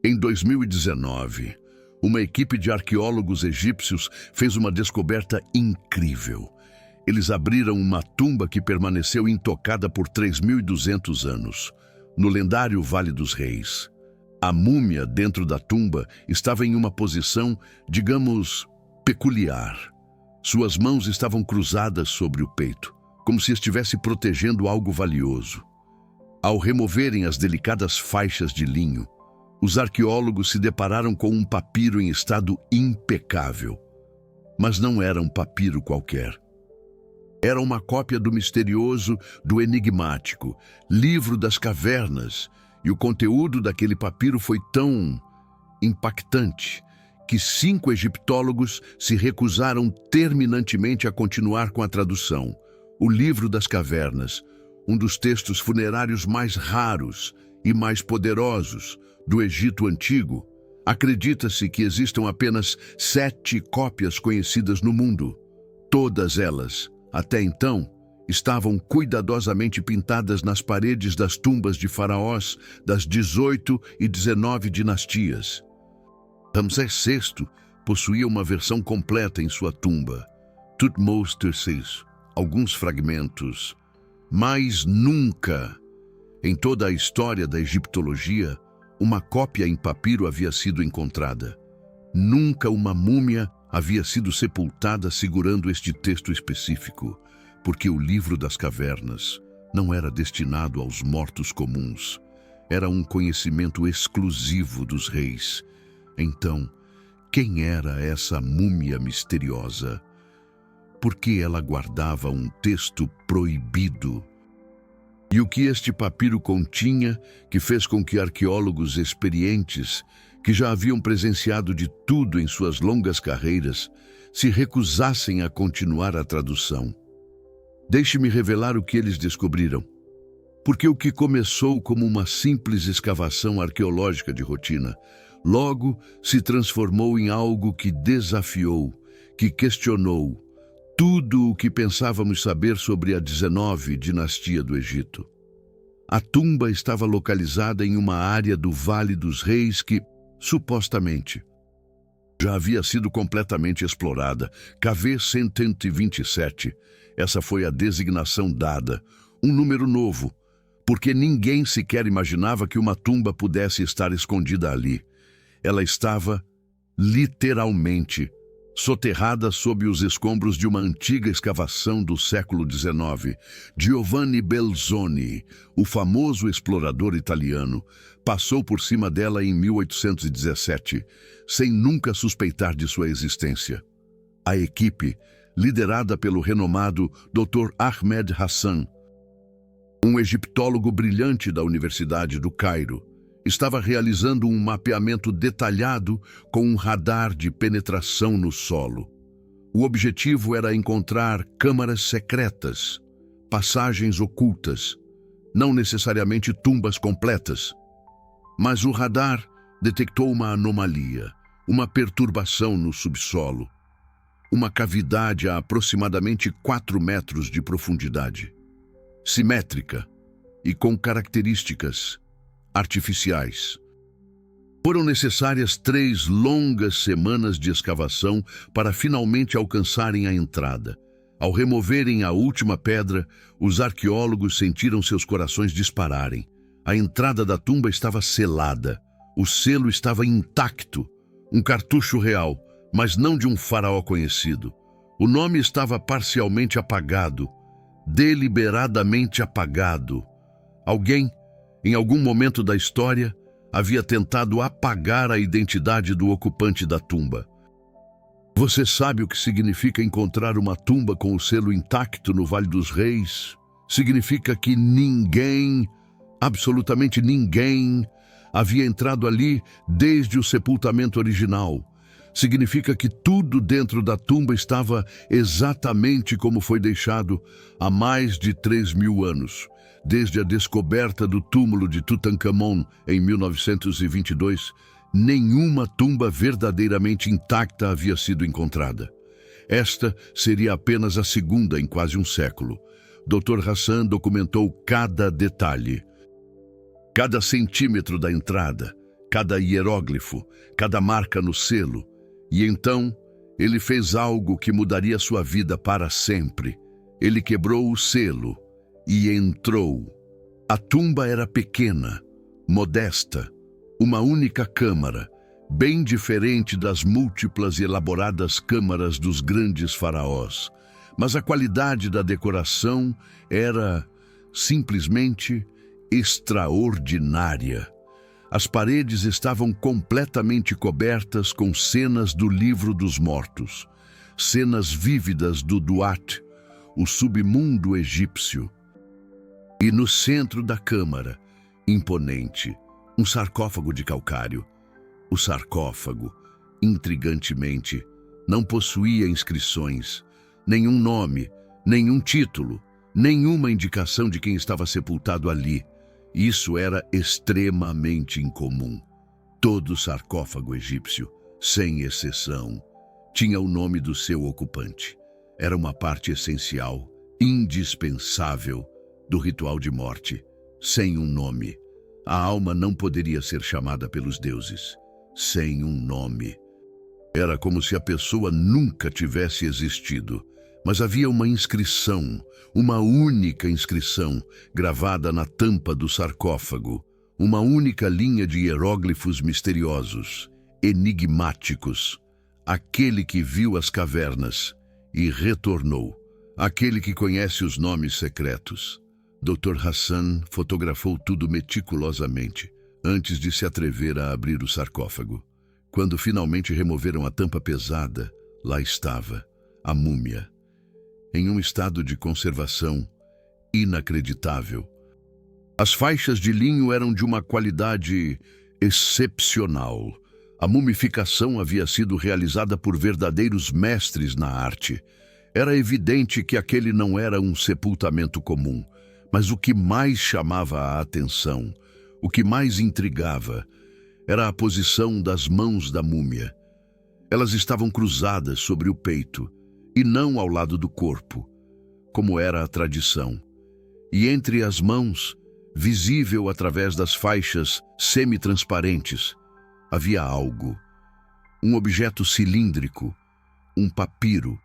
Em 2019, uma equipe de arqueólogos egípcios fez uma descoberta incrível. Eles abriram uma tumba que permaneceu intocada por 3.200 anos, no lendário Vale dos Reis. A múmia dentro da tumba estava em uma posição, digamos, peculiar. Suas mãos estavam cruzadas sobre o peito, como se estivesse protegendo algo valioso. Ao removerem as delicadas faixas de linho, os arqueólogos se depararam com um papiro em estado impecável. Mas não era um papiro qualquer. Era uma cópia do misterioso, do enigmático Livro das Cavernas, e o conteúdo daquele papiro foi tão impactante que 5 egiptólogos se recusaram terminantemente a continuar com a tradução. O Livro das Cavernas, um dos textos funerários mais raros e mais poderosos do Egito Antigo. Acredita-se que existam apenas 7 cópias conhecidas no mundo. Todas elas, até então, estavam cuidadosamente pintadas nas paredes das tumbas de faraós das 18 e 19 dinastias. Ramsés VI possuía uma versão completa em sua tumba, Thutmose III, alguns fragmentos, mas nunca, em toda a história da egiptologia, uma cópia em papiro havia sido encontrada. Nunca uma múmia havia sido sepultada segurando este texto específico, porque o Livro das Cavernas não era destinado aos mortos comuns. Era um conhecimento exclusivo dos reis. Então, quem era essa múmia misteriosa? Por que ela guardava um texto proibido? E o que este papiro continha que fez com que arqueólogos experientes, que já haviam presenciado de tudo em suas longas carreiras, se recusassem a continuar a tradução? Deixe-me revelar o que eles descobriram. Porque o que começou como uma simples escavação arqueológica de rotina, logo se transformou em algo que desafiou, que questionou tudo o que pensávamos saber sobre a 19ª dinastia do Egito. A tumba estava localizada em uma área do Vale dos Reis que, supostamente, já havia sido completamente explorada. KV 127, essa foi a designação dada, um número novo, porque ninguém sequer imaginava que uma tumba pudesse estar escondida ali. Ela estava, literalmente, soterrada sob os escombros de uma antiga escavação do século XIX. Giovanni Belzoni, o famoso explorador italiano, passou por cima dela em 1817, sem nunca suspeitar de sua existência. A equipe, liderada pelo renomado Dr. Ahmed Hassan, um egiptólogo brilhante da Universidade do Cairo, estava realizando um mapeamento detalhado com um radar de penetração no solo. O objetivo era encontrar câmaras secretas, passagens ocultas, não necessariamente tumbas completas. Mas o radar detectou uma anomalia, uma perturbação no subsolo, uma cavidade a aproximadamente 4 metros de profundidade, simétrica e com características artificiais. Foram necessárias 3 longas semanas de escavação para finalmente alcançarem a entrada. Ao removerem a última pedra, os arqueólogos sentiram seus corações dispararem. A entrada da tumba estava selada. O selo estava intacto, um cartucho real, mas não de um faraó conhecido. O nome estava parcialmente apagado, deliberadamente apagado. Alguém, em algum momento da história, havia tentado apagar a identidade do ocupante da tumba. Você sabe o que significa encontrar uma tumba com o selo intacto no Vale dos Reis? Significa que ninguém, absolutamente ninguém, havia entrado ali desde o sepultamento original. Significa que tudo dentro da tumba estava exatamente como foi deixado há mais de 3.000 anos. Desde a descoberta do túmulo de Tutankhamon em 1922, nenhuma tumba verdadeiramente intacta havia sido encontrada. Esta seria apenas a segunda em quase um século. Dr. Hassan documentou cada detalhe, cada centímetro da entrada, cada hieróglifo, cada marca no selo. E então, ele fez algo que mudaria sua vida para sempre. Ele quebrou o selo e entrou. A tumba era pequena, modesta, uma única câmara, bem diferente das múltiplas e elaboradas câmaras dos grandes faraós. Mas a qualidade da decoração era simplesmente extraordinária. As paredes estavam completamente cobertas com cenas do Livro dos Mortos, cenas vívidas do Duat, o submundo egípcio. E no centro da câmara, imponente, um sarcófago de calcário. O sarcófago, intrigantemente, não possuía inscrições, nenhum nome, nenhum título, nenhuma indicação de quem estava sepultado ali. Isso era extremamente incomum. Todo sarcófago egípcio, sem exceção, tinha o nome do seu ocupante. Era uma parte essencial, indispensável, do ritual de morte. Sem um nome, a alma não poderia ser chamada pelos deuses. Sem um nome. Era como se a pessoa nunca tivesse existido. Mas havia uma inscrição, uma única inscrição, gravada na tampa do sarcófago. Uma única linha de hieróglifos misteriosos, enigmáticos. Aquele que viu as cavernas e retornou. Aquele que conhece os nomes secretos. Dr. Hassan fotografou tudo meticulosamente, antes de se atrever a abrir o sarcófago. Quando finalmente removeram a tampa pesada, lá estava, a múmia, em um estado de conservação inacreditável. As faixas de linho eram de uma qualidade excepcional. A mumificação havia sido realizada por verdadeiros mestres na arte. Era evidente que aquele não era um sepultamento comum, mas o que mais chamava a atenção, o que mais intrigava, era a posição das mãos da múmia. Elas estavam cruzadas sobre o peito e não ao lado do corpo, como era a tradição. E entre as mãos, visível através das faixas semi-transparentes, havia algo, um objeto cilíndrico, um papiro.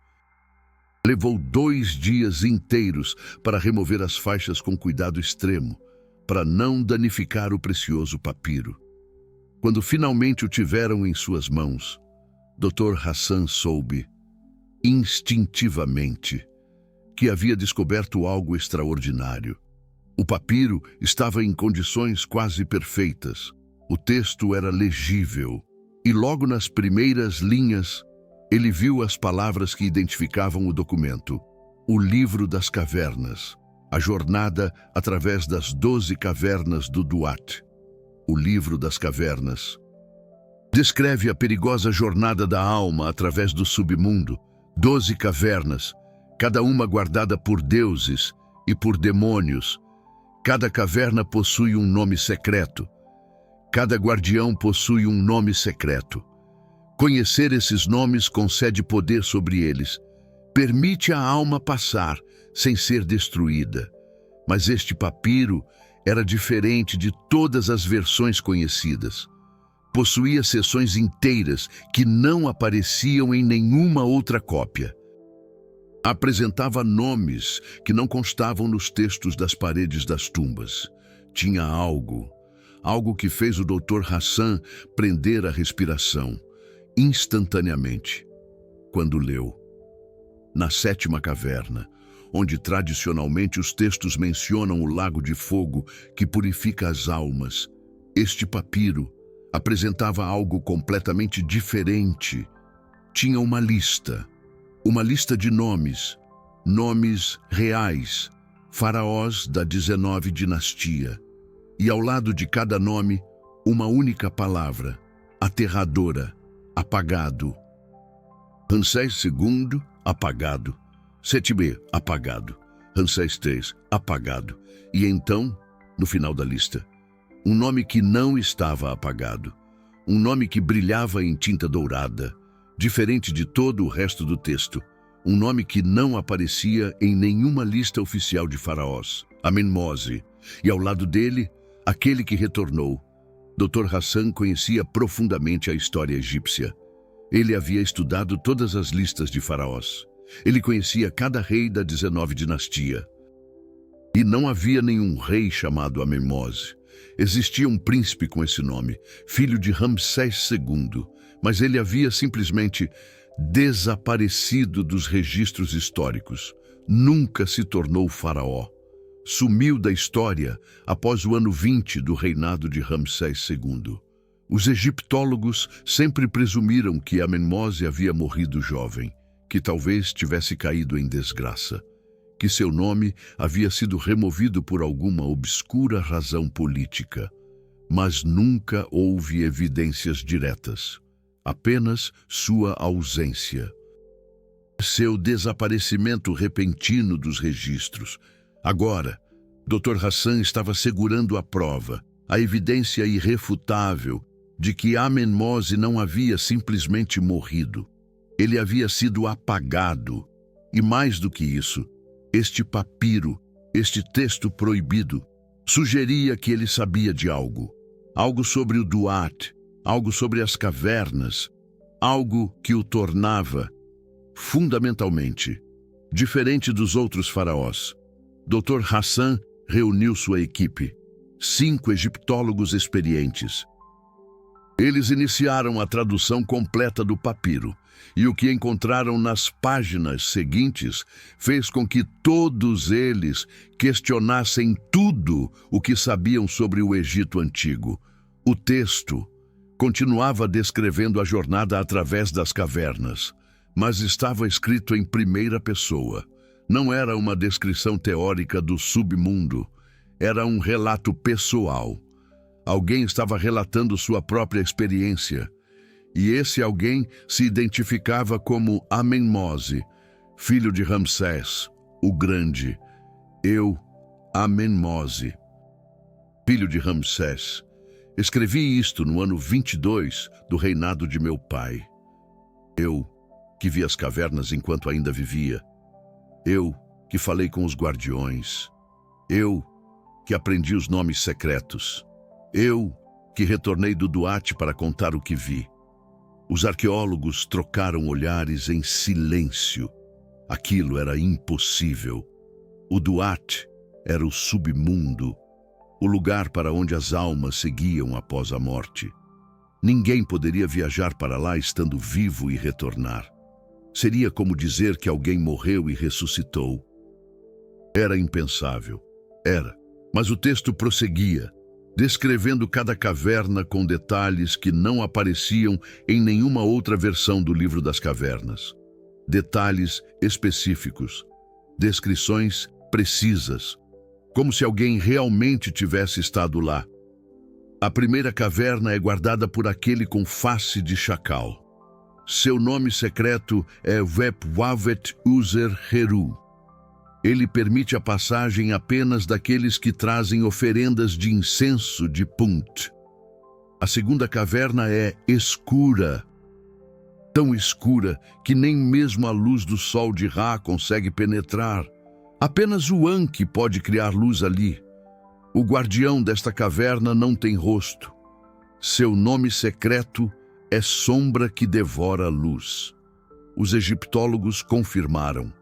Levou 2 dias inteiros para remover as faixas com cuidado extremo, para não danificar o precioso papiro. Quando finalmente o tiveram em suas mãos, Dr. Hassan soube, instintivamente, que havia descoberto algo extraordinário. O papiro estava em condições quase perfeitas. O texto era legível, e logo nas primeiras linhas, ele viu as palavras que identificavam o documento: o Livro das Cavernas, a jornada através das 12 cavernas do Duat. O Livro das Cavernas descreve a perigosa jornada da alma através do submundo. 12 cavernas, cada uma guardada por deuses e por demônios. Cada caverna possui um nome secreto. Cada guardião possui um nome secreto. Conhecer esses nomes concede poder sobre eles. Permite a alma passar sem ser destruída. Mas este papiro era diferente de todas as versões conhecidas. Possuía seções inteiras que não apareciam em nenhuma outra cópia. Apresentava nomes que não constavam nos textos das paredes das tumbas. Tinha algo que fez o Dr. Hassan prender a respiração, instantaneamente, quando leu. Na 7ª caverna, onde tradicionalmente os textos mencionam o lago de fogo que purifica as almas, este papiro apresentava algo completamente diferente. Tinha uma lista de nomes reais, faraós da 19ª dinastia, e ao lado de cada nome, uma única palavra: aterradora, apagado. Ramsés II, apagado. Seti, apagado. Ramsés III, apagado. E então, no final da lista, um nome que não estava apagado. Um nome que brilhava em tinta dourada, diferente de todo o resto do texto. Um nome que não aparecia em nenhuma lista oficial de faraós. Amenmose. E ao lado dele, aquele que retornou. Dr. Hassan conhecia profundamente a história egípcia. Ele havia estudado todas as listas de faraós. Ele conhecia cada rei da 19ª dinastia. E não havia nenhum rei chamado Amenmose. Existia um príncipe com esse nome, filho de Ramsés II, mas ele havia simplesmente desaparecido dos registros históricos. Nunca se tornou faraó. Sumiu da história após o ano 20 do reinado de Ramsés II. Os egiptólogos sempre presumiram que Amenmose havia morrido jovem, que talvez tivesse caído em desgraça, que seu nome havia sido removido por alguma obscura razão política. Mas nunca houve evidências diretas, apenas sua ausência. Seu desaparecimento repentino dos registros. Agora, Dr. Hassan estava segurando a prova, a evidência irrefutável de que Amenmose não havia simplesmente morrido. Ele havia sido apagado. E mais do que isso, este papiro, este texto proibido, sugeria que ele sabia de algo. Algo sobre o Duat, algo sobre as cavernas, algo que o tornava, fundamentalmente, diferente dos outros faraós. Dr. Hassan reuniu sua equipe, 5 egiptólogos experientes. Eles iniciaram a tradução completa do papiro, e o que encontraram nas páginas seguintes fez com que todos eles questionassem tudo o que sabiam sobre o Egito Antigo. O texto continuava descrevendo a jornada através das cavernas, mas estava escrito em primeira pessoa. Não era uma descrição teórica do submundo, era um relato pessoal. Alguém estava relatando sua própria experiência, e esse alguém se identificava como Amenmose, filho de Ramsés, o Grande. Eu, Amenmose, filho de Ramsés, escrevi isto no ano 22 do reinado de meu pai. Eu, que vi as cavernas enquanto ainda vivia. Eu, que falei com os guardiões. Eu, que aprendi os nomes secretos. Eu, que retornei do Duat para contar o que vi. Os arqueólogos trocaram olhares em silêncio. Aquilo era impossível. O Duat era o submundo, o lugar para onde as almas seguiam após a morte. Ninguém poderia viajar para lá estando vivo e retornar. Seria como dizer que alguém morreu e ressuscitou. Era impensável. Era. Mas o texto prosseguia, descrevendo cada caverna com detalhes que não apareciam em nenhuma outra versão do Livro das Cavernas. Detalhes específicos, descrições precisas, como se alguém realmente tivesse estado lá. A primeira caverna é guardada por aquele com face de chacal. Seu nome secreto é Wepwavet Uzer Heru. Ele permite a passagem apenas daqueles que trazem oferendas de incenso de Punt. A segunda caverna é escura, tão escura que nem mesmo a luz do sol de Ra consegue penetrar. Apenas o Anki pode criar luz ali. O guardião desta caverna não tem rosto. Seu nome secreto é sombra que devora a luz. Os egiptólogos confirmaram.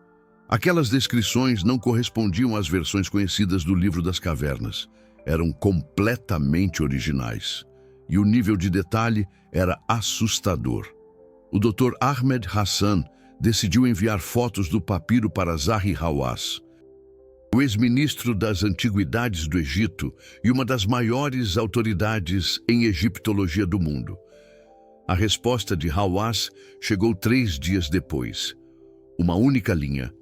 Aquelas descrições não correspondiam às versões conhecidas do Livro das Cavernas. Eram completamente originais. E o nível de detalhe era assustador. O Dr. Ahmed Hassan decidiu enviar fotos do papiro para Zahi Hawass, o ex-ministro das Antiguidades do Egito e uma das maiores autoridades em egiptologia do mundo. A resposta de Hawass chegou 3 dias depois. Uma única linha.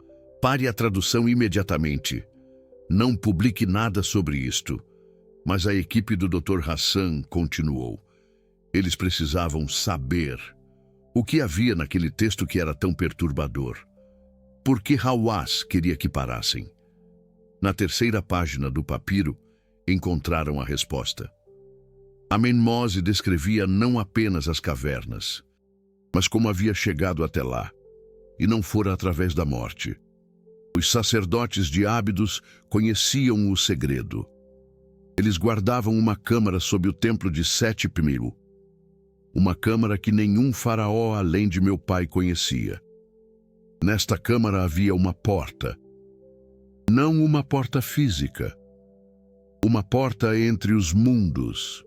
Pare a tradução imediatamente. Não publique nada sobre isto. Mas a equipe do Dr. Hassan continuou. Eles precisavam saber o que havia naquele texto que era tão perturbador. Por que Hawass queria que parassem? Na terceira página do papiro, encontraram a resposta. Amenmose descrevia não apenas as cavernas, mas como havia chegado até lá, e não fora através da morte. Os sacerdotes de Ábidos conheciam o segredo. Eles guardavam uma câmara sob o templo de Sete I, uma câmara que nenhum faraó além de meu pai conhecia. Nesta câmara havia uma porta, não uma porta física, uma porta entre os mundos.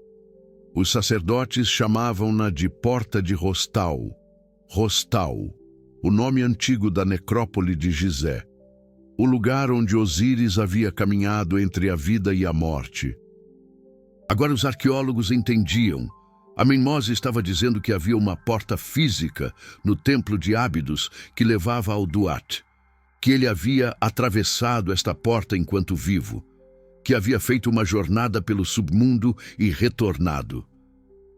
Os sacerdotes chamavam-na de Porta de Rostal, Rostal, o nome antigo da necrópole de Gizé, o lugar onde Osíris havia caminhado entre a vida e a morte. Agora os arqueólogos entendiam. Amenmose estava dizendo que havia uma porta física no templo de Ábidos que levava ao Duat, que ele havia atravessado esta porta enquanto vivo, que havia feito uma jornada pelo submundo e retornado.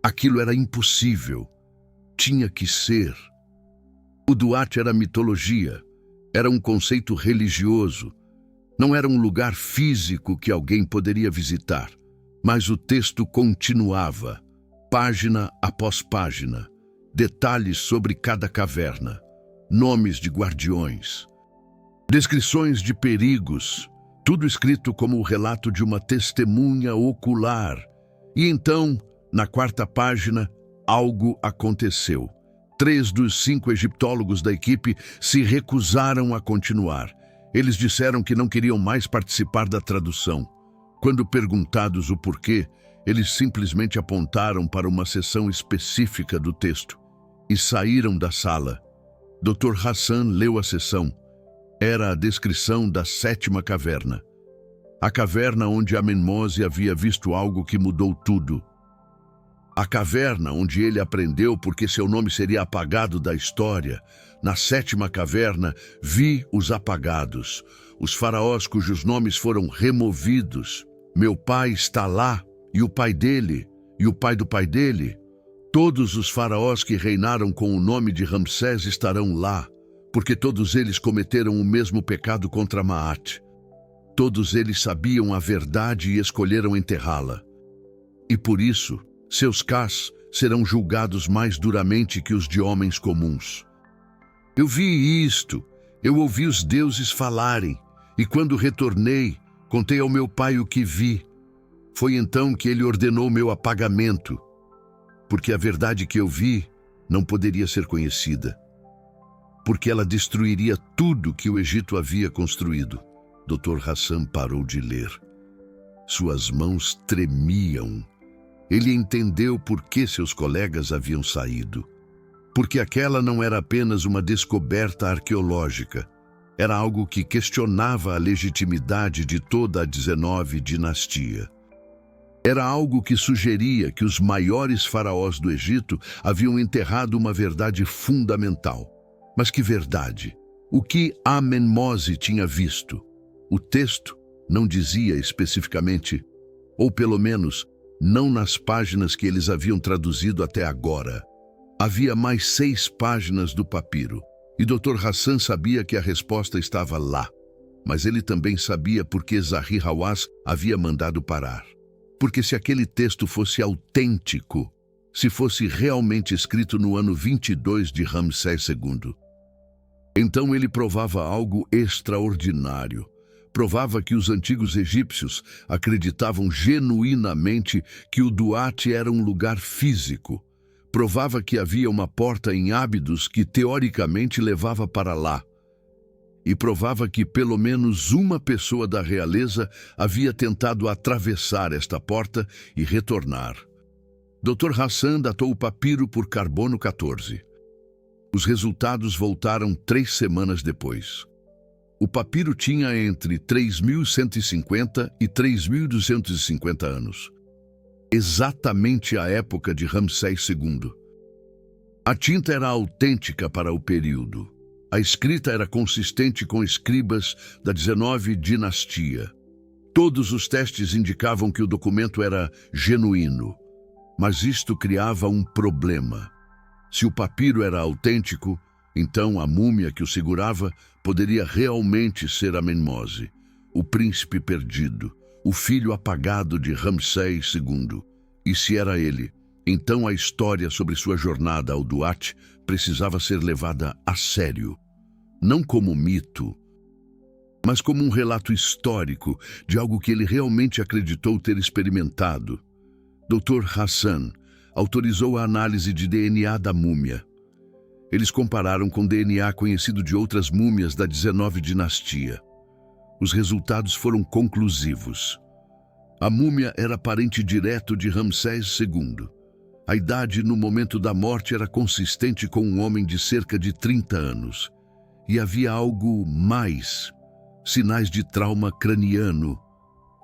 Aquilo era impossível. Tinha que ser. O Duat era mitologia, era um conceito religioso. Não era um lugar físico que alguém poderia visitar, mas o texto continuava, página após página, detalhes sobre cada caverna, nomes de guardiões, descrições de perigos, tudo escrito como o relato de uma testemunha ocular. E então, na quarta página, algo aconteceu. 3 dos 5 egiptólogos da equipe se recusaram a continuar. Eles disseram que não queriam mais participar da tradução. Quando perguntados o porquê, eles simplesmente apontaram para uma seção específica do texto e saíram da sala. Dr. Hassan leu a seção. Era a descrição da 7ª caverna. A caverna onde Amenmose havia visto algo que mudou tudo. A caverna onde ele aprendeu porque seu nome seria apagado da história. Na 7ª caverna, vi os apagados, os faraós cujos nomes foram removidos. Meu pai está lá, e o pai dele, e o pai do pai dele. Todos os faraós que reinaram com o nome de Ramsés estarão lá, porque todos eles cometeram o mesmo pecado contra Maat. Todos eles sabiam a verdade e escolheram enterrá-la. E por isso, seus cás serão julgados mais duramente que os de homens comuns. Eu vi isto, eu ouvi os deuses falarem, e quando retornei, contei ao meu pai o que vi. Foi então que ele ordenou meu apagamento, porque a verdade que eu vi não poderia ser conhecida, porque ela destruiria tudo que o Egito havia construído. Dr. Hassan parou de ler. Suas mãos tremiam. Ele entendeu por que seus colegas haviam saído. Porque aquela não era apenas uma descoberta arqueológica. Era algo que questionava a legitimidade de toda a 19ª dinastia. Era algo que sugeria que os maiores faraós do Egito haviam enterrado uma verdade fundamental. Mas que verdade? O que Amenmose tinha visto? O texto não dizia especificamente, ou pelo menos, não nas páginas que eles haviam traduzido até agora. Havia mais 6 páginas do papiro, e Dr. Hassan sabia que a resposta estava lá. Mas ele também sabia por que Zahi Hawass havia mandado parar. Porque se aquele texto fosse autêntico, se fosse realmente escrito no ano 22 de Ramsés II, então ele provava algo extraordinário. Provava que os antigos egípcios acreditavam genuinamente que o Duat era um lugar físico. Provava que havia uma porta em Ábidos que teoricamente levava para lá. E provava que pelo menos uma pessoa da realeza havia tentado atravessar esta porta e retornar. Dr. Hassan datou o papiro por carbono 14. Os resultados voltaram 3 semanas depois. O papiro tinha entre 3.150 e 3.250 anos. Exatamente a época de Ramsés II. A tinta era autêntica para o período. A escrita era consistente com escribas da 19ª dinastia. Todos os testes indicavam que o documento era genuíno. Mas isto criava um problema. Se o papiro era autêntico, então a múmia que o segurava poderia realmente ser Amenmose, o príncipe perdido, o filho apagado de Ramsés II. E se era ele, então a história sobre sua jornada ao Duat precisava ser levada a sério, não como mito, mas como um relato histórico de algo que ele realmente acreditou ter experimentado. Dr. Hassan autorizou a análise de DNA da múmia. Eles compararam com DNA conhecido de outras múmias da 19ª dinastia. Os resultados foram conclusivos. A múmia era parente direto de Ramsés II. A idade no momento da morte era consistente com um homem de cerca de 30 anos. E havia algo mais: sinais de trauma craniano,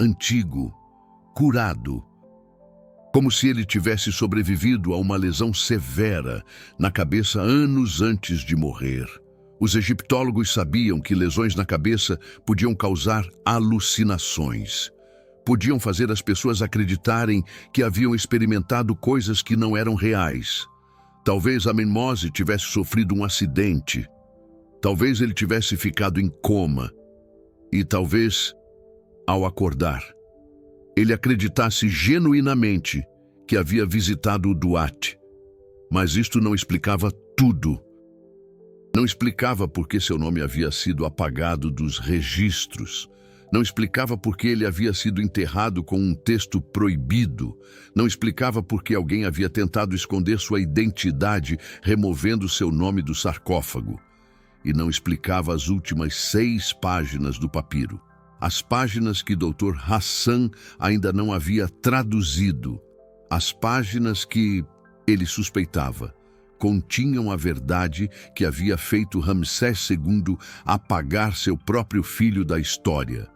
antigo, curado, como se ele tivesse sobrevivido a uma lesão severa na cabeça anos antes de morrer. Os egiptólogos sabiam que lesões na cabeça podiam causar alucinações. Podiam fazer as pessoas acreditarem que haviam experimentado coisas que não eram reais. Talvez Amenmose tivesse sofrido um acidente. Talvez ele tivesse ficado em coma. E talvez, ao acordar, ele acreditasse genuinamente que havia visitado o Duat. Mas isto não explicava tudo. Não explicava por que seu nome havia sido apagado dos registros. Não explicava por que ele havia sido enterrado com um texto proibido. Não explicava por que alguém havia tentado esconder sua identidade, removendo seu nome do sarcófago. E não explicava as últimas 6 páginas do papiro. As páginas que Dr. Hassan ainda não havia traduzido. As páginas que ele suspeitava continham a verdade que havia feito Ramsés II apagar seu próprio filho da história.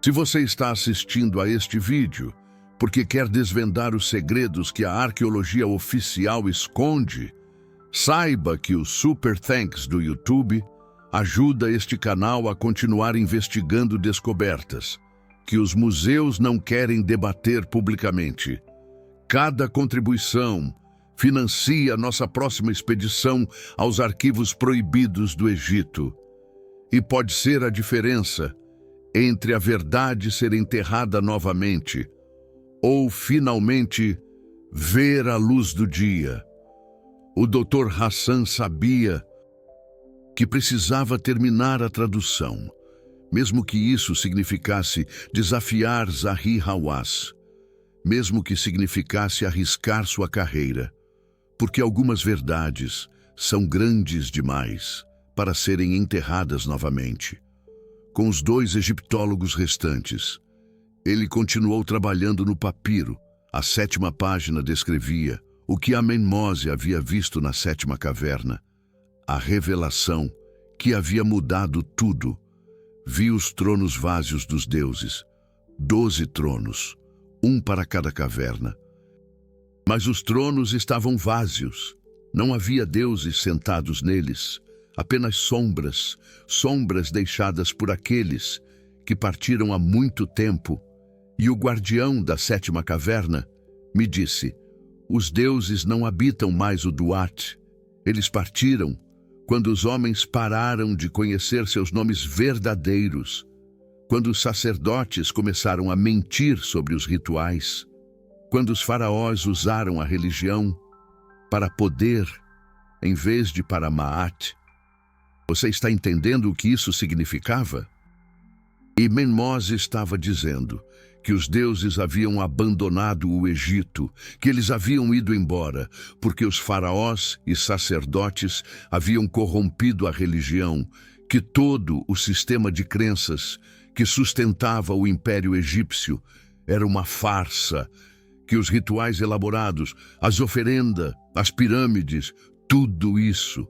Se você está assistindo a este vídeo porque quer desvendar os segredos que a arqueologia oficial esconde, saiba que o Super Thanks do YouTube ajuda este canal a continuar investigando descobertas que os museus não querem debater publicamente. Cada contribuição financia nossa próxima expedição aos arquivos proibidos do Egito. E pode ser a diferença entre a verdade ser enterrada novamente ou, finalmente, ver a luz do dia. O Dr. Hassan sabia que precisava terminar a tradução, mesmo que isso significasse desafiar Zahi Hawass, mesmo que significasse arriscar sua carreira, porque algumas verdades são grandes demais para serem enterradas novamente. Com os 2 egiptólogos restantes, ele continuou trabalhando no papiro. A 7ª página descrevia o que Amenmose havia visto na 7ª caverna. A revelação que havia mudado tudo. Viu os tronos vazios dos deuses, 12 tronos, um para cada caverna. Mas os tronos estavam vazios. Não havia deuses sentados neles, apenas sombras, sombras deixadas por aqueles que partiram há muito tempo. E o guardião da 7ª caverna me disse: os deuses não habitam mais o Duat. Eles partiram quando os homens pararam de conhecer seus nomes verdadeiros, quando os sacerdotes começaram a mentir sobre os rituais, quando os faraós usaram a religião para poder em vez de para Maat. Você está entendendo o que isso significava? E Menmose estava dizendo que os deuses haviam abandonado o Egito, que eles haviam ido embora, porque os faraós e sacerdotes haviam corrompido a religião, que todo o sistema de crenças que sustentava o Império Egípcio era uma farsa, que os rituais elaborados, as oferendas, as pirâmides, tudo isso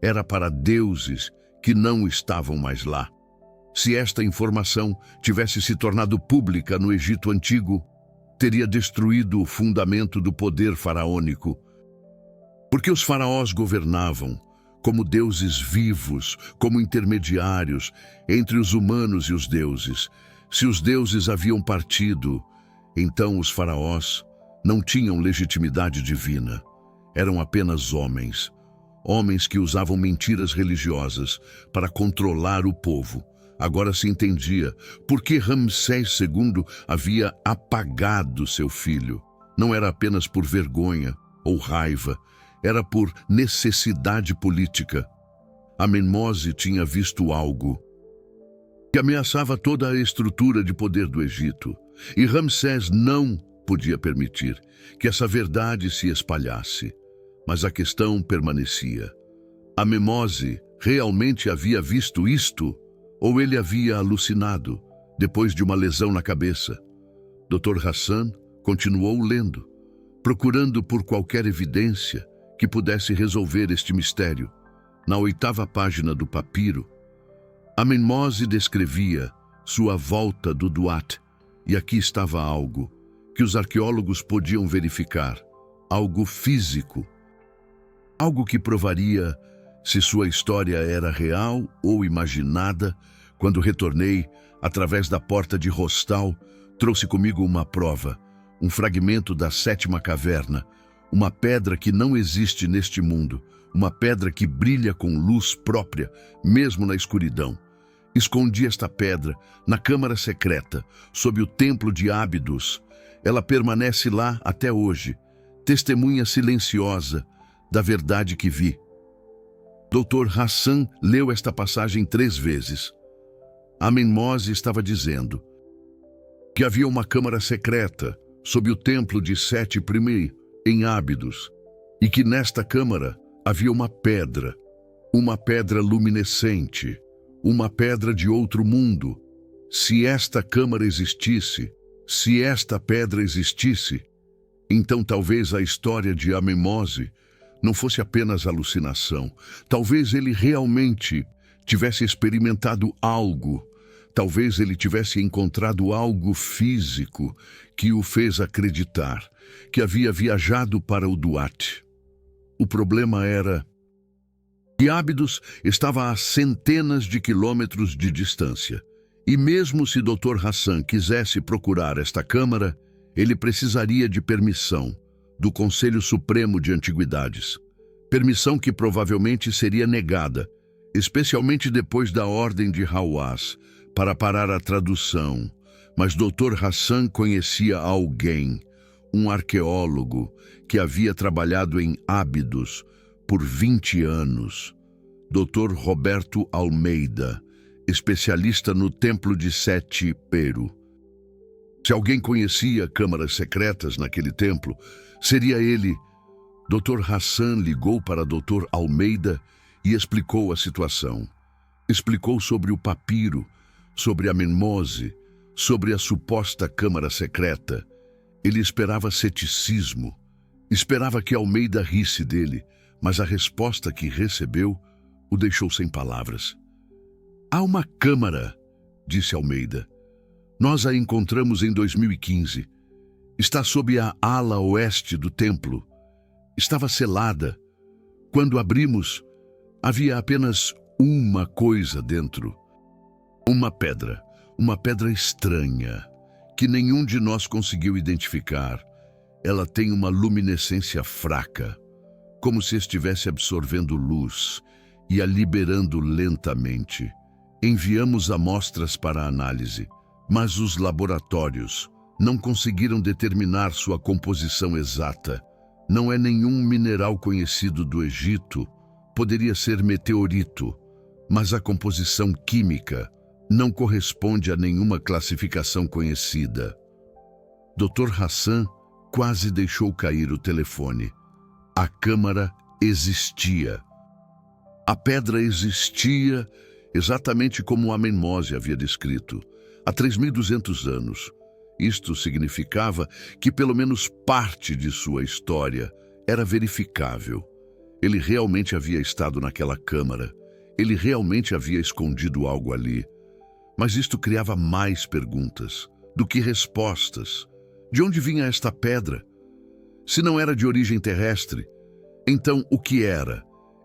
era para deuses que não estavam mais lá. Se esta informação tivesse se tornado pública no Egito Antigo, teria destruído o fundamento do poder faraônico. Porque os faraós governavam como deuses vivos, como intermediários entre os humanos e os deuses. Se os deuses haviam partido, então os faraós não tinham legitimidade divina. Eram apenas homens. Homens que usavam mentiras religiosas para controlar o povo. Agora se entendia por que Ramsés II havia apagado seu filho. Não era apenas por vergonha ou raiva, era por necessidade política. Amenmose tinha visto algo. que ameaçava toda a estrutura de poder do Egito. E Ramsés não podia permitir que essa verdade se espalhasse. Mas a questão permanecia. Amenmose realmente havia visto isto? Ou ele havia alucinado, depois de uma lesão na cabeça? Dr. Hassan continuou lendo, procurando por qualquer evidência que pudesse resolver este mistério. Na 8ª página do papiro, Amenmose descrevia sua volta do Duat, e aqui estava algo que os arqueólogos podiam verificar, algo físico, algo que provaria se sua história era real ou imaginada. Quando retornei, através da porta de Rostal, trouxe comigo uma prova, um fragmento da 7ª caverna, uma pedra que não existe neste mundo, uma pedra que brilha com luz própria, mesmo na escuridão. Escondi esta pedra na câmara secreta, sob o templo de Ábidos. Ela permanece lá até hoje, testemunha silenciosa da verdade que vi. Dr. Hassan leu esta passagem 3 vezes. Amenmose estava dizendo que havia uma câmara secreta sob o templo de Sete I em Ábidos, e que nesta câmara havia uma pedra luminescente, uma pedra de outro mundo. Se esta câmara existisse, se esta pedra existisse, então talvez a história de Amenmose não fosse apenas alucinação. Talvez ele realmente tivesse experimentado algo. Talvez ele tivesse encontrado algo físico que o fez acreditar que havia viajado para o Duat. O problema era que Ábidos estava a centenas de quilômetros de distância. E mesmo se Dr. Hassan quisesse procurar esta câmara, ele precisaria de permissão do Conselho Supremo de Antiguidades. Permissão que provavelmente seria negada, especialmente depois da Ordem de Hawass, para parar a tradução. Mas Dr. Hassan conhecia alguém, um arqueólogo que havia trabalhado em Ábidos por 20 anos. Dr. Roberto Almeida, especialista no Templo de Sete Pero. Se alguém conhecia câmaras secretas naquele templo, seria ele. Dr. Hassan ligou para Dr. Almeida e explicou a situação. Explicou sobre o papiro, sobre Amenmose, sobre a suposta câmara secreta. Ele esperava ceticismo, esperava que Almeida risse dele, mas a resposta que recebeu o deixou sem palavras. Há uma câmara, disse Almeida. Nós a encontramos em 2015. Está sob a ala oeste do templo. Estava selada. Quando abrimos, havia apenas uma coisa dentro. Uma pedra estranha, que nenhum de nós conseguiu identificar. Ela tem uma luminescência fraca, como se estivesse absorvendo luz e a liberando lentamente. Enviamos amostras para análise, mas os laboratórios não conseguiram determinar sua composição exata. Não é nenhum mineral conhecido do Egito, poderia ser meteorito, mas a composição química não corresponde a nenhuma classificação conhecida. Dr. Hassan quase deixou cair o telefone. A câmara existia. A pedra existia exatamente como Amenmose havia descrito, há 3.200 anos. Isto significava que pelo menos parte de sua história era verificável. Ele realmente havia estado naquela câmara. Ele realmente havia escondido algo ali. Mas isto criava mais perguntas do que respostas. De onde vinha esta pedra? Se não era de origem terrestre, então o que era?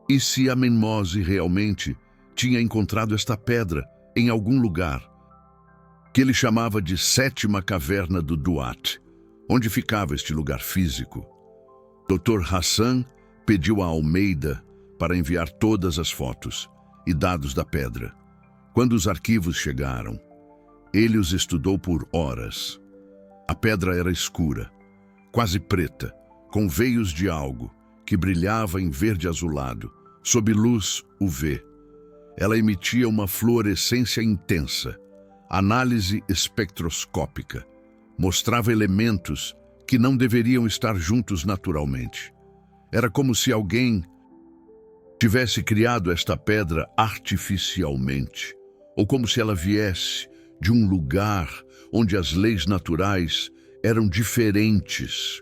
E se Amenmose realmente tinha encontrado esta pedra em algum lugar, que ele chamava de 7ª caverna do Duat, onde ficava este lugar físico? Dr. Hassan pediu a Almeida para enviar todas as fotos e dados da pedra. Quando os arquivos chegaram, ele os estudou por horas. A pedra era escura, quase preta, com veios de algo que brilhava em verde azulado, sob luz UV. Ela emitia uma fluorescência intensa. Análise espectroscópica. Mostrava elementos que não deveriam estar juntos naturalmente. Era como se alguém tivesse criado esta pedra artificialmente, ou como se ela viesse de um lugar onde as leis naturais eram diferentes.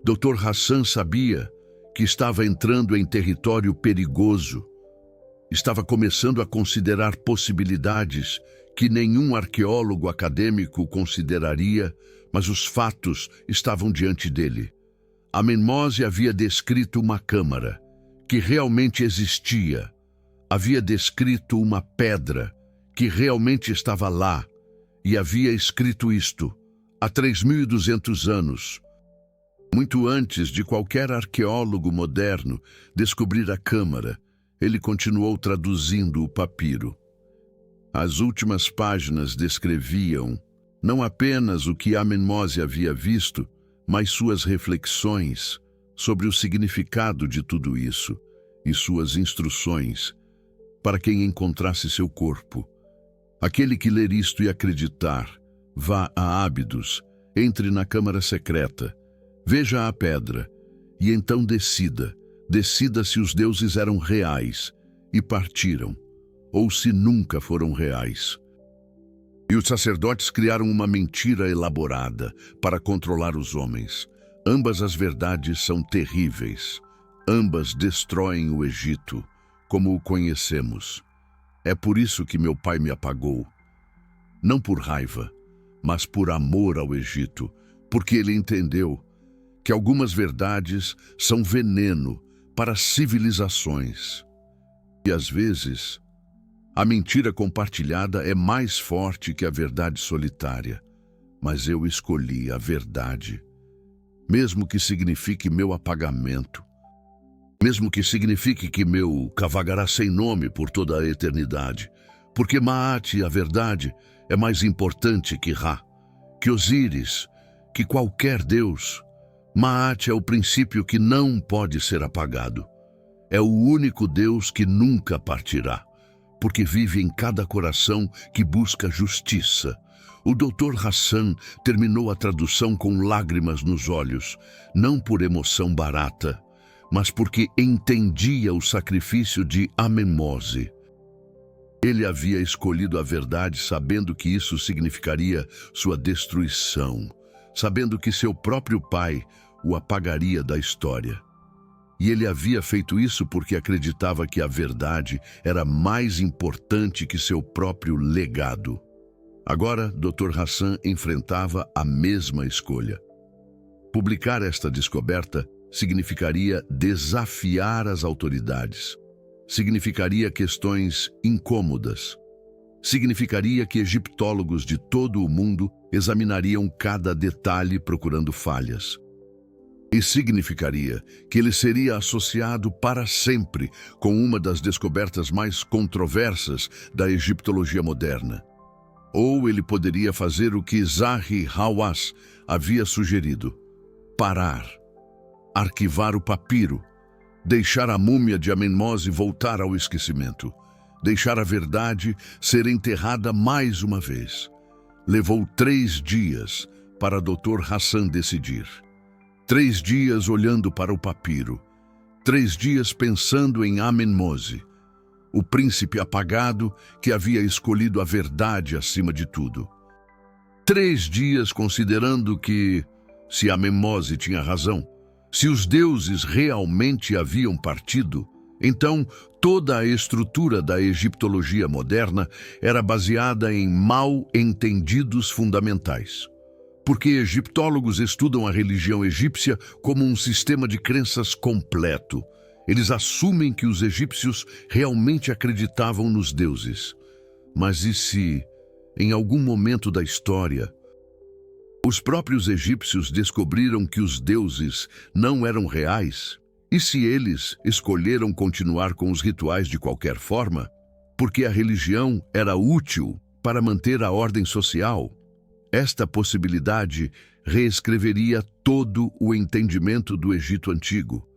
Dr. Hassan sabia que estava entrando em território perigoso. Estava começando a considerar possibilidades que nenhum arqueólogo acadêmico consideraria, mas os fatos estavam diante dele. Amenmose havia descrito uma câmara que realmente existia. Havia descrito uma pedra que realmente estava lá e havia escrito isto há 3.200 anos. Muito antes de qualquer arqueólogo moderno descobrir a câmara, ele continuou traduzindo o papiro. As últimas páginas descreviam não apenas o que Amenmose havia visto, mas suas reflexões sobre o significado de tudo isso e suas instruções para quem encontrasse seu corpo. Aquele que ler isto e acreditar, vá a Ábidos, entre na câmara secreta, veja a pedra, e então decida se os deuses eram reais e partiram, ou se nunca foram reais. E os sacerdotes criaram uma mentira elaborada para controlar os homens. Ambas as verdades são terríveis. Ambas destroem o Egito, como o conhecemos. É por isso que meu pai me apagou. Não por raiva, mas por amor ao Egito, porque ele entendeu que algumas verdades são veneno para civilizações. E às vezes, a mentira compartilhada é mais forte que a verdade solitária. Mas eu escolhi a verdade, mesmo que signifique meu apagamento, mesmo que signifique que meu vagará sem nome por toda a eternidade, porque Maat, a verdade, é mais importante que Ra, que Osíris, que qualquer deus. Maat é o princípio que não pode ser apagado. É o único Deus que nunca partirá, porque vive em cada coração que busca justiça. O Dr. Hassan terminou a tradução com lágrimas nos olhos, não por emoção barata, mas porque entendia o sacrifício de Amenmose. Ele havia escolhido a verdade sabendo que isso significaria sua destruição, sabendo que seu próprio pai o apagaria da história. E ele havia feito isso porque acreditava que a verdade era mais importante que seu próprio legado. Agora, Dr. Hassan enfrentava a mesma escolha. Publicar esta descoberta significaria desafiar as autoridades. Significaria questões incômodas. Significaria que egiptólogos de todo o mundo examinariam cada detalhe procurando falhas. E significaria que ele seria associado para sempre com uma das descobertas mais controversas da egiptologia moderna. Ou ele poderia fazer o que Zahi Hawass havia sugerido: parar, arquivar o papiro, deixar a múmia de Amenmose voltar ao esquecimento, deixar a verdade ser enterrada mais uma vez. Levou 3 dias para Dr. Hassan decidir. 3 dias olhando para o papiro, 3 dias pensando em Amenmose, o príncipe apagado que havia escolhido a verdade acima de tudo. 3 dias considerando que, se Amenmose tinha razão, se os deuses realmente haviam partido, então toda a estrutura da egiptologia moderna era baseada em mal entendidos fundamentais. Porque egiptólogos estudam a religião egípcia como um sistema de crenças completo. Eles assumem que os egípcios realmente acreditavam nos deuses. Mas e se, em algum momento da história, os próprios egípcios descobriram que os deuses não eram reais? E se eles escolheram continuar com os rituais de qualquer forma, porque a religião era útil para manter a ordem social? Esta possibilidade reescreveria todo o entendimento do Egito Antigo.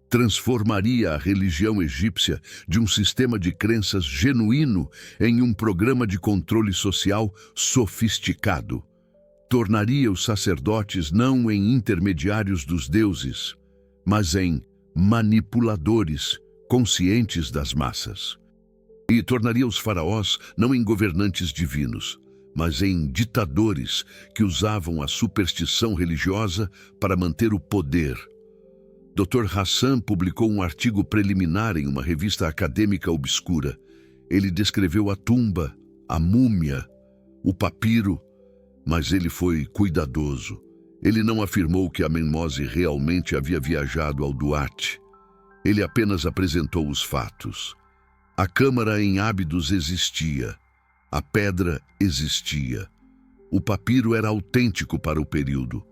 transformaria a religião egípcia de um sistema de crenças genuíno em um programa de controle social sofisticado. Tornaria os sacerdotes não em intermediários dos deuses, mas em manipuladores conscientes das massas. E tornaria os faraós não em governantes divinos, mas em ditadores que usavam a superstição religiosa para manter o poder. Dr. Hassan publicou um artigo preliminar em uma revista acadêmica obscura. Ele descreveu a tumba, a múmia, o papiro, mas ele foi cuidadoso. Ele não afirmou que Amenmose realmente havia viajado ao Duat. Ele apenas apresentou os fatos. A câmara em Ábidos existia. A pedra existia. O papiro era autêntico para o período.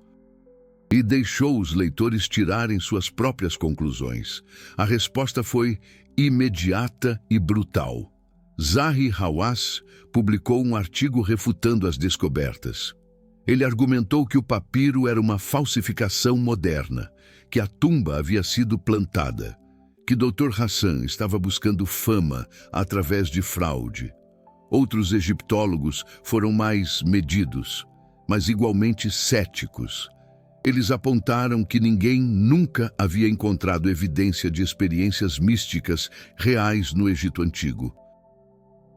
E deixou os leitores tirarem suas próprias conclusões. A resposta foi imediata e brutal. Zahi Hawass publicou um artigo refutando as descobertas. Ele argumentou que o papiro era uma falsificação moderna, que a tumba havia sido plantada, que Dr. Hassan estava buscando fama através de fraude. Outros egiptólogos foram mais medidos, mas igualmente céticos. Eles apontaram que ninguém nunca havia encontrado evidência de experiências místicas reais no Egito Antigo.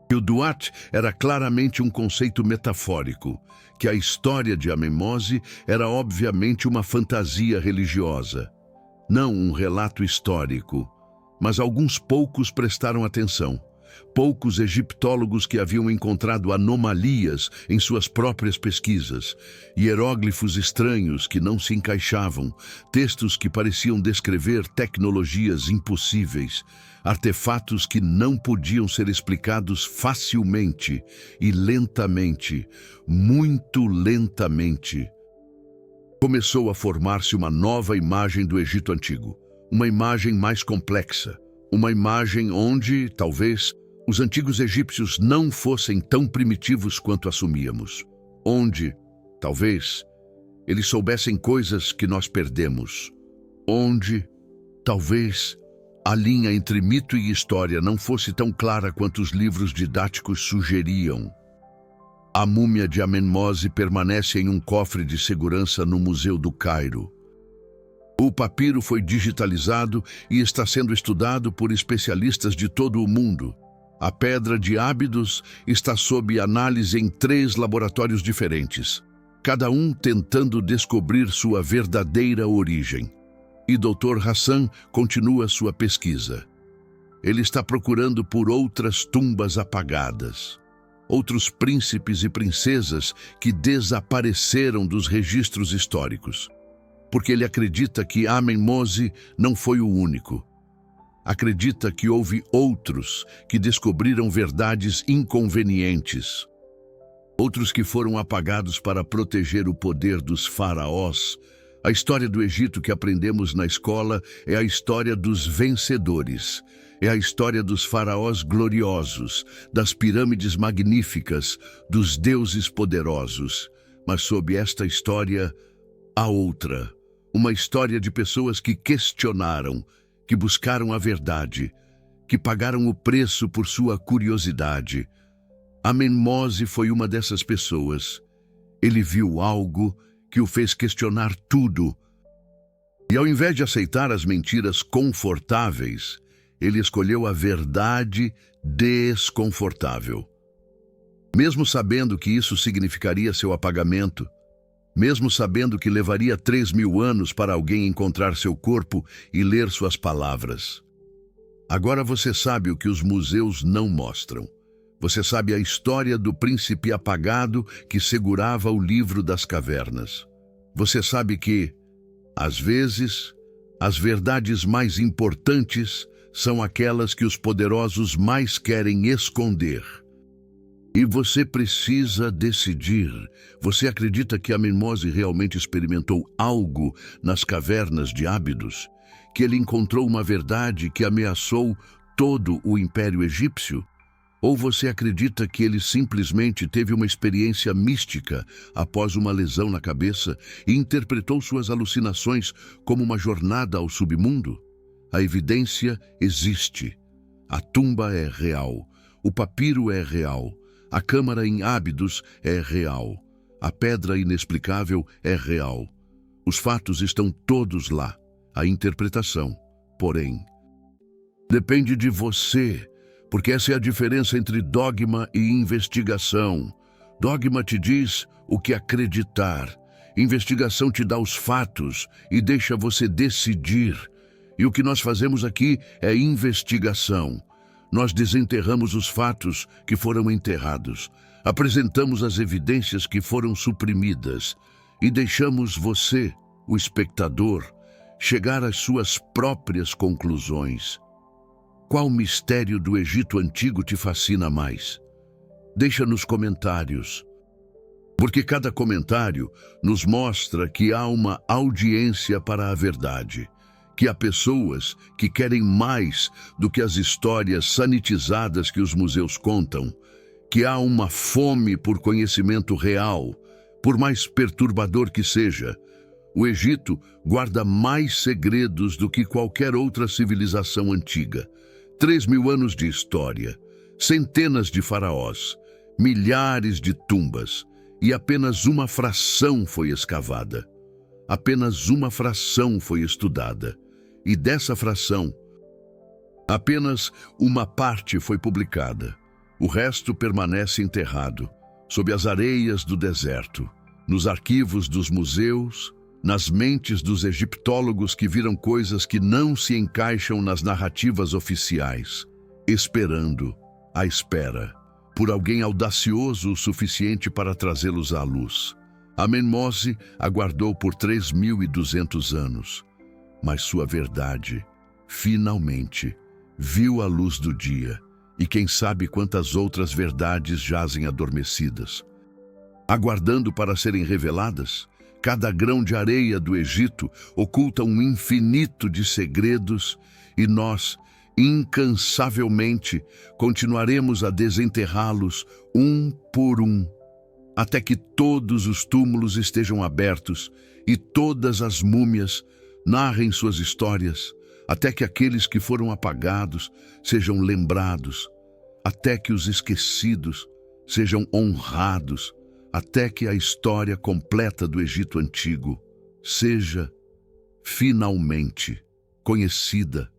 Que o Duat era claramente um conceito metafórico, que a história de Amenmose era obviamente uma fantasia religiosa, não um relato histórico. Mas alguns poucos prestaram atenção. Poucos egiptólogos que haviam encontrado anomalias em suas próprias pesquisas, hieróglifos estranhos que não se encaixavam, textos que pareciam descrever tecnologias impossíveis, artefatos que não podiam ser explicados facilmente e lentamente, muito lentamente. Começou a formar-se uma nova imagem do Egito Antigo, uma imagem mais complexa, uma imagem onde, talvez, os antigos egípcios não fossem tão primitivos quanto assumíamos, onde, talvez, eles soubessem coisas que nós perdemos, onde, talvez, a linha entre mito e história não fosse tão clara quanto os livros didáticos sugeriam. A múmia de Amenmose permanece em um cofre de segurança no Museu do Cairo. O papiro foi digitalizado e está sendo estudado por especialistas de todo o mundo. A pedra de Ábidos está sob análise em 3 laboratórios diferentes, cada um tentando descobrir sua verdadeira origem. E Dr. Hassan continua sua pesquisa. Ele está procurando por outras tumbas apagadas, outros príncipes e princesas que desapareceram dos registros históricos, porque ele acredita que Amenmose não foi o único. Acredita que houve outros que descobriram verdades inconvenientes, outros que foram apagados para proteger o poder dos faraós. A história do Egito que aprendemos na escola é a história dos vencedores, é a história dos faraós gloriosos, das pirâmides magníficas, dos deuses poderosos. Mas sob esta história, há outra, uma história de pessoas que questionaram, que buscaram a verdade, que pagaram o preço por sua curiosidade. Amenmose foi uma dessas pessoas. Ele viu algo que o fez questionar tudo. E ao invés de aceitar as mentiras confortáveis, ele escolheu a verdade desconfortável. Mesmo sabendo que isso significaria seu apagamento, mesmo sabendo que levaria 3.000 anos para alguém encontrar seu corpo e ler suas palavras. Agora você sabe o que os museus não mostram. Você sabe a história do príncipe apagado que segurava o livro das cavernas. Você sabe que, às vezes, as verdades mais importantes são aquelas que os poderosos mais querem esconder. E você precisa decidir. Você acredita que Amenmose realmente experimentou algo nas cavernas de Ábidos? Que ele encontrou uma verdade que ameaçou todo o Império Egípcio? Ou você acredita que ele simplesmente teve uma experiência mística após uma lesão na cabeça e interpretou suas alucinações como uma jornada ao submundo? A evidência existe. A tumba é real. O papiro é real. A câmara em Ábidos é real. A pedra inexplicável é real. Os fatos estão todos lá. A interpretação, porém, depende de você, porque essa é a diferença entre dogma e investigação. Dogma te diz o que acreditar. Investigação te dá os fatos e deixa você decidir. E o que nós fazemos aqui é investigação. Nós desenterramos os fatos que foram enterrados, apresentamos as evidências que foram suprimidas e deixamos você, o espectador, chegar às suas próprias conclusões. Qual mistério do Egito Antigo te fascina mais? Deixa nos comentários, porque cada comentário nos mostra que há uma audiência para a verdade, que há pessoas que querem mais do que as histórias sanitizadas que os museus contam, que há uma fome por conhecimento real, por mais perturbador que seja. O Egito guarda mais segredos do que qualquer outra civilização antiga. 3.000 anos de história, centenas de faraós, milhares de tumbas, e apenas uma fração foi escavada. Apenas uma fração foi estudada. E dessa fração, apenas uma parte foi publicada. O resto permanece enterrado, sob as areias do deserto, nos arquivos dos museus, nas mentes dos egiptólogos que viram coisas que não se encaixam nas narrativas oficiais, esperando, à espera, por alguém audacioso o suficiente para trazê-los à luz. Amenmose aguardou por 3.200 anos, mas sua verdade, finalmente, viu a luz do dia, e quem sabe quantas outras verdades jazem adormecidas, aguardando para serem reveladas. Cada grão de areia do Egito oculta um infinito de segredos e nós, incansavelmente, continuaremos a desenterrá-los um por um, até que todos os túmulos estejam abertos e todas as múmias narrem suas histórias, até que aqueles que foram apagados sejam lembrados, até que os esquecidos sejam honrados, até que a história completa do Egito Antigo seja, finalmente, conhecida